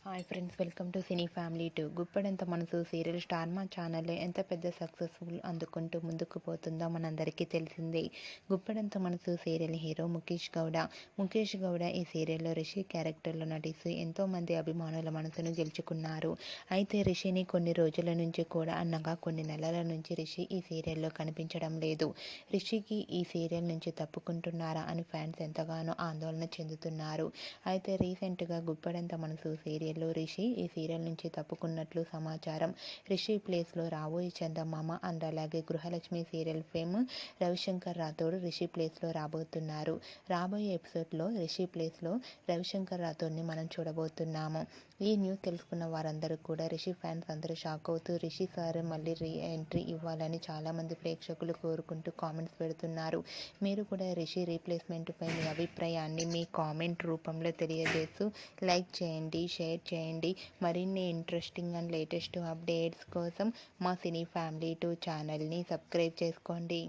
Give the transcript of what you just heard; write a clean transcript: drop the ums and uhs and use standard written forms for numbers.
Hi friends, welcome to cine family 2. Guppedantha మనసు serial star మా ఛానల్లో ఎంత పెద్ద సక్సెస్ఫుల్ అందుకుంటూ ముందుకు పోతుందో మనందరికీ తెలిసిందే. గుప్పెడంత మనసు సీరియల్ హీరో ముఖేష్ గౌడ ఈ సీరియల్లో రిషి క్యారెక్టర్లో నటిస్తూ ఎంతోమంది అభిమానుల మనసును గెలుచుకున్నారు. అయితే రిషిని కొన్ని రోజుల నుంచి కూడా అన్నగా కొన్ని నెలల నుంచి రిషి ఈ సీరియల్లో కనిపించడం లేదు. రిషికి ఈ సీరియల్ నుంచి తప్పుకుంటున్నారా అని ఫ్యాన్స్ ఎంతగానో ఆందోళన చెందుతున్నారు. అయితే రీసెంట్గా గుప్పెడంత మనసు సీరియల్ రిషి ఈ సీరియల్ నుంచి తప్పుకున్నట్లు సమాచారం. రిషి ప్లేస్లో రాబోయే చందమామ అండ్ అలాగే గృహలక్ష్మి సీరియల్ ఫేమ్ రవిశంకర్ రాథోడ్ రిషి ప్లేస్లో రాబోతున్నారు. రాబోయే ఎపిసోడ్లో రిషి ప్లేస్లో రవిశంకర్ రాథోడ్ని మనం చూడబోతున్నాము. ఈ న్యూస్ తెలుసుకున్న వారందరూ కూడా రిషి ఫ్యాన్స్ అందరూ షాక్ అవుతూ రిషి సార్ మళ్ళీ ఎంట్రీ ఇవ్వాలని చాలామంది ప్రేక్షకులు కోరుకుంటూ కామెంట్స్ పెడుతున్నారు. మీరు కూడా రిషి రీప్లేస్మెంట్ పై మీ అభిప్రాయాన్ని మీ కామెంట్ రూపంలో తెలియజేస్తూ లైక్ చేయండి, షేర్ చేయండి. మరిన్ని ఇంట్రెస్టింగ్ అండ్ లేటెస్ట్ అప్డేట్స్ కోసం మా సినీ ఫ్యామిలీ 2 ఛానల్ని సబ్స్క్రైబ్ చేసుకోండి.